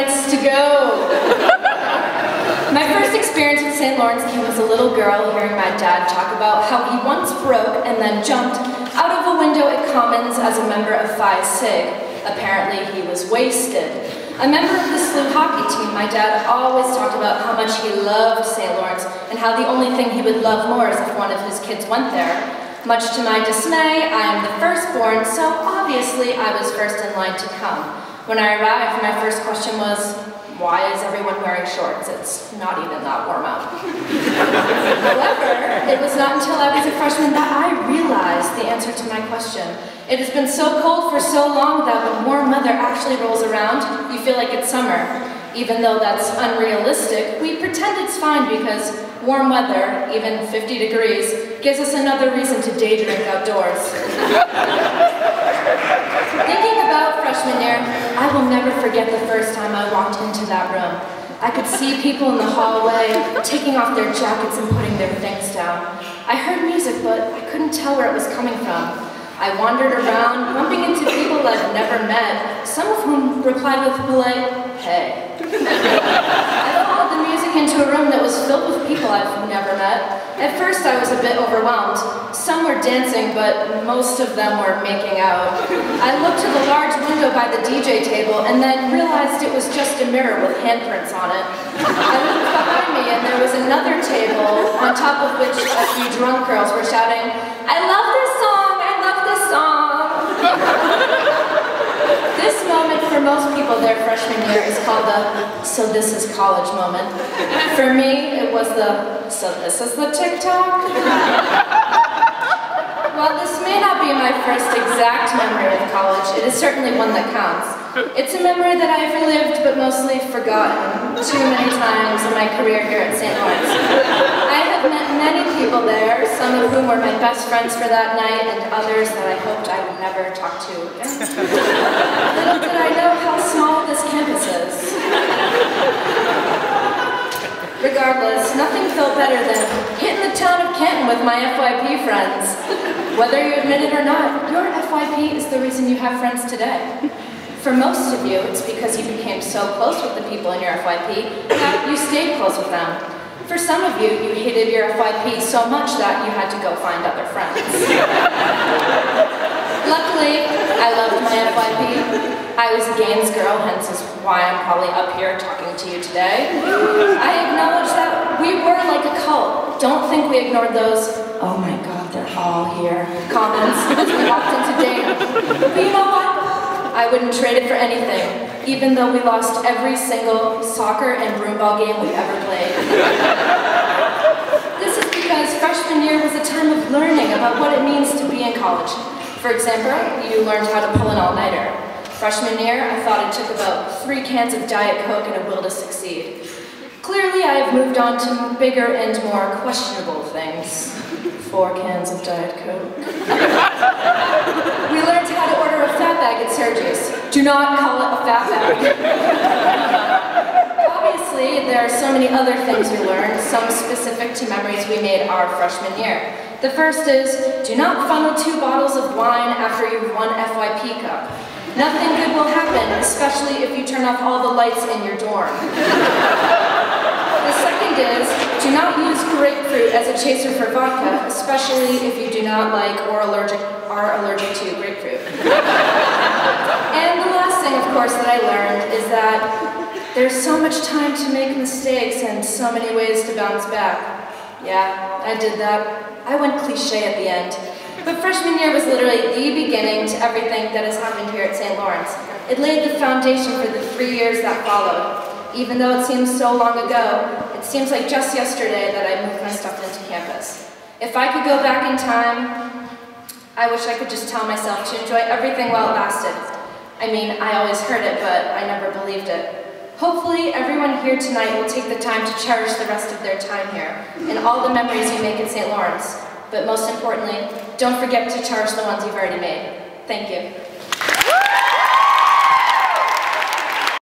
chance to go. My first experience with St. Lawrence came as a little girl hearing my dad talk about how he once broke and then jumped out of a window at Commons as a member of Phi Sig. Apparently he was wasted. A member of the SLU hockey team, my dad always talked about how much he loved St. Lawrence and how the only thing he would love more is if one of his kids went there. Much to my dismay, I am the firstborn, so obviously I was first in line to come. When I arrived, my first question was, why is everyone wearing shorts? It's not even that warm out. However, it was not until I was a freshman that I realized the answer to my question. It has been so cold for so long that when warm weather actually rolls around, you feel like it's summer. Even though that's unrealistic, we pretend it's fine because warm weather, even 50 degrees, gives us another reason to day drink outdoors. Thinking about freshman year, I will never forget the first time I walked into that room. I could see people in the hallway taking off their jackets and putting their things down. I heard music, but I couldn't tell where it was coming from. I wandered around, bumping into people I'd never met, some of whom replied with a polite, hey. I followed the music into a room that was filled with people I've never met. At first I was a bit overwhelmed. Some were dancing, but most of them were making out. I looked to the large window by the DJ table and then realized it was just a mirror with handprints on it. I looked behind me and there was another table, on top of which a few drunk girls were shouting, I love this song! This moment for most people their freshman year is called the "so this is college" moment. For me, it was the "so this is the TikTok." While this may not be my first exact memory of college, it is certainly one that counts. It's a memory that I've relived but mostly forgotten too many times in my career here at St. Lawrence. I have met many people there, some of whom were my best friends for that night, and others that I hoped I would never talk to again. Little did I know how small this campus is. Regardless, nothing felt better than hitting the town of Canton with my FYP friends. Whether you admit it or not, your FYP is the reason you have friends today. For most of you, it's because you became so close with the people in your FYP that you stayed close with them. For some of you, you hated your FYP so much that you had to go find other friends. Luckily, I loved my FYP. I was a Gaines girl, hence is why I'm probably up here talking to you today. I acknowledge that we were like a cult. Don't think we ignored those, oh my god, they're all here, comments as we walked into Dana. But you know what? I wouldn't trade it for anything, even though we lost every single soccer and broomball game we've ever played. This is because freshman year was a time of learning about what it means to be in college. For example, you learned how to pull an all-nighter. Freshman year, I thought it took about 3 cans of Diet Coke and a will to succeed. Clearly, I have moved on to bigger and more questionable things. 4 cans of Diet Coke. We learned how to order a fat bag at Sergius. Do not call it a fat bag. Obviously, there are so many other things we learned, some specific to memories we made our freshman year. The first is, do not funnel 2 bottles of wine after you've won FYP Cup. Nothing good will happen, especially if you turn off all the lights in your dorm. The second is, do not use grapefruit as a chaser for vodka, especially if you do not like or are allergic to grapefruit. And the last thing, of course, that I learned is that there's so much time to make mistakes and so many ways to bounce back. Yeah, I did that. I went cliché at the end. But freshman year was literally the beginning to everything that has happened here at St. Lawrence. It laid the foundation for the 3 years that followed. Even though it seems so long ago, it seems like just yesterday that I moved my stuff into campus. If I could go back in time, I wish I could just tell myself to enjoy everything while it lasted. I mean, I always heard it, but I never believed it. Hopefully, everyone here tonight will take the time to cherish the rest of their time here and all the memories you make at St. Lawrence. But most importantly, don't forget to cherish the ones you've already made. Thank you.